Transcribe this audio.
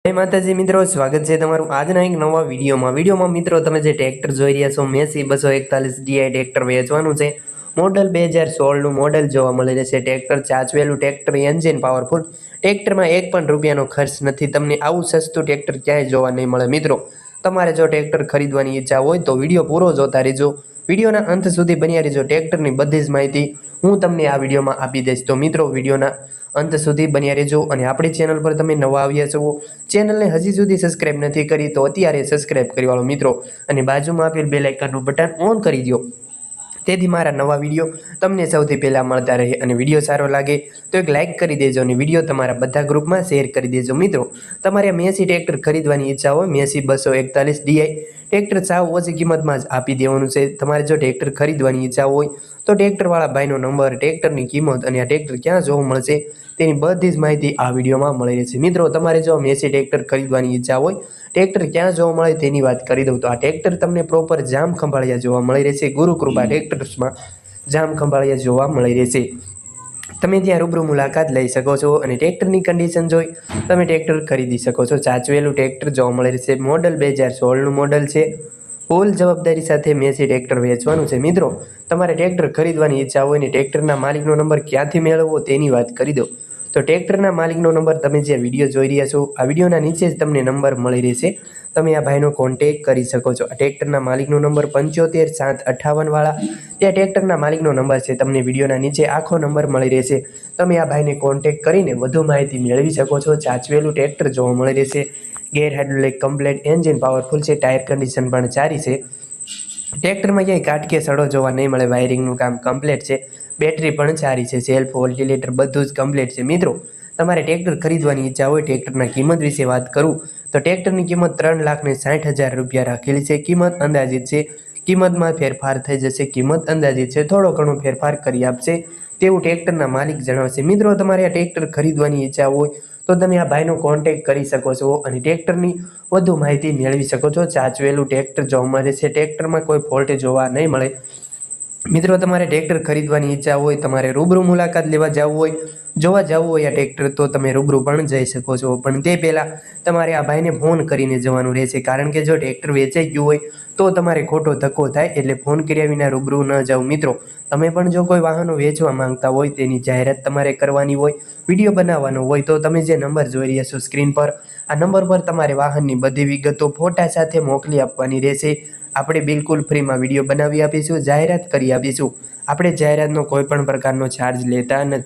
જય માતાજી મિત્રો, સ્વાગત છે તમારું આજના એક નવા વિડીયોમાં મિત્રો તમે જે ટ્રેક્ટર જોઈ રહ્યા છો મેસી 241 ડીઆઈ ટ્રેક્ટર વેચવાનું છે। મોડલ 2016 નું મોડલ જોવા મળી રહેશે। ટ્રેક્ટર ચાચવેલું ટ્રેક્ટર, એન્જિન પાવરફુલ ટ્રેક્ટરમાં એક પણ રૂપિયાનો ખર્ચ નથી। તમને આવું સસ્તું ટ્રેક્ટર ક્યાંય જોવા નહીં મળે। મિત્રો તમારે જો ટ્રેક્ટર ખરીદવાની ઈચ્છા હોય તો વિડીયો પૂરો જોતા રહેજો, વિડીયોના અંત સુધી બન્યા રહેજો। ટ્રેક્ટરની બધી જ માહિતી હું તમને આ વિડીયોમાં આપી દઈશ, તો મિત્રો વિડીયોના અંત સુધી બન્યા રહેજો। અને આપણી ચેનલ પર તમે નવા આવ્યા છો, ચેનલને હજી સુધી સબસ્ક્રાઇબ નથી કરી તો અત્યારે સબસ્ક્રાઇબ કરી વાળો મિત્રો, અને બાજુમાં આપેલ બેલ આઇકનનું બટન ઓન કરી દો, તેથી મારા નવા વિડીયો તમને સૌથી પહેલાં મળતા રહે। અને વિડીયો સારો લાગે તો એક લાઇક કરી દેજો અને વિડીયો તમારા બધા ગ્રુપમાં શેર કરી દેજો। મિત્રો તમારે મેસી ટ્રેક્ટર ખરીદવાની ઈચ્છા હોય, મેસી 241 ડીઆઈ ટ્રેક્ટર સાવ ઓછી કિંમતમાં જ આપી દેવાનું છે। તમારે જો ટ્રેક્ટર ખરીદવાની ઈચ્છા હોય તો ટ્રેક્ટરવાળા ભાઈનો નંબર, ટ્રેક્ટરની કિંમત અને આ ટ્રેક્ટર ક્યાં જોવા મળશે તેની બધી જ માહિતી આ વિડીયોમાં મળી રહેશે। મિત્રો તમારે જો મેસી ટ્રેક્ટર ખરીદવાની ઈચ્છા હોય, ટ્રેક્ટર ક્યાં જોવા મળે તેની વાત કરી દઉં તો આ ટ્રેક્ટર તમને પ્રોપર જામ ખંભાળિયા જોવા મળી રહેશે। ગુરુકૃપા ટ્રેક્ટર્સમાં જામ ખંભાળિયા જોવા મળી રહેશે। તમે ત્યાં રૂબરૂ મુલાકાત લઈ શકો છો અને ટ્રેક્ટરની કન્ડિશન જોઈ તમે ટ્રેક્ટર ખરીદી શકો છો। ચાચવેલું ટ્રેક્ટર જોવા મળી રહેશે। મોડલ 2016નું મોડલ છે। ફૂલ જવાબદારી સાથે મેસી ટ્રેક્ટર વેચવાનું છે। મિત્રો તમારે ટ્રેક્ટર ખરીદવાની ઈચ્છા હોય ને ટ્રેક્ટરના માલિકનો નંબર ક્યાંથી મેળવવો તેની વાત કરી દો તો ટ્રેક્ટરના માલિકનો નંબર તમે જે વિડીયો જોઈ રહ્યા છો આ વિડીયોના નીચે જ તમને નંબર મળી રહેશે, તમે આ ભાઈનો કોન્ટેક કરી શકો છો। આ ટ્રેક્ટરના માલિકનો નંબર 75 758 વાળા ત્યાં ટ્રેક્ટરના માલિકનો નંબર છે, તમને વિડીયોના નીચે આખો નંબર મળી રહેશે, તમે આ ભાઈને કોન્ટેક કરીને વધુ માહિતી મેળવી શકો છો। ચાચવેલું ટ્રેક્ટર જોવા મળી રહેશે। ગેર હાઇડ્રોલિક કમ્પ્લેટ, એન્જિન પાવરફુલ છે, ટાયર કન્ડિશન પણ સારી છે। ટ્રેક્ટરમાં ક્યાંય કાટ કે સડો જોવા નહીં મળે, વાયરિંગનું કામ કમ્પ્લીટ છે, બેટરી પણ સારી છે, સેલ્ફ ઓલ્ટિલેટર બધું જ કમ્પ્લીટ છે। મિત્રો તમારે ટ્રેક્ટર ખરીદવાની ઈચ્છા હોય, ટ્રેક્ટરના કિંમત વિશે વાત કરું તો ટ્રેક્ટરની કિંમત 3,60,000 રૂપિયા રાખેલી છે। કિંમત અંદાજિત છે, કિંમતમાં ફેરફાર થઈ જશે, કિંમત અંદાજિત છે, થોડો ઘણો ફેરફાર કરી આપશે તેવું ટ્રેક્ટરના માલિક જણાવશે। મિત્રો તમારે આ ટ્રેક્ટર ખરીદવાની ઈચ્છા હોય તો તમે આ ભાઈનો કોન્ટેક કરી શકો છો અને ટ્રેક્ટરની વધુ માહિતી મેળવી શકો છો। ચાચવેલું ટ્રેક્ટર જોવા મળે છે, ટ્રેક્ટરમાં કોઈ ફોલ્ટ જોવા નહીં મળે। મિત્રો તમારે ટ્રેક્ટર ખરીદવાની ઈચ્છા હોય, તમારે રૂબરૂ મુલાકાત લેવા જવું હોય, જોવા જવું હોય આ ટ્રેક્ટર તો તમે રૂબરૂ પણ જઈ શકો છો, પણ તે પહેલાં તમારે આ ભાઈને ફોન કરીને જવાનું રહેશે, કારણ કે જો ટ્રેક્ટર વેચાઈ ગયું હોય તો તમારે ખોટો ધક્કો થાય, એટલે ફોન કર્યા વિના રૂબરૂ ન જાઓ। મિત્રો તમે પણ જો કોઈ વાહનો વેચવા માંગતા હોય, તેની જાહેરાત તમારે કરવાની હોય, વિડીયો બનાવવાનો હોય તો તમે જે નંબર જોઈ રહ્યા છો સ્ક્રીન પર, આ નંબર પર તમારે વાહનની બધી વિગતો ફોટા સાથે મોકલી આપવાની રહેશે। આપણે બિલકુલ ફ્રીમાં વિડીયો બનાવી આપીશું, જાહેરાત કરી આપીશું। આપણે જાહેરાતનો કોઈ પણ પ્રકારનો ચાર્જ લેતા નથી।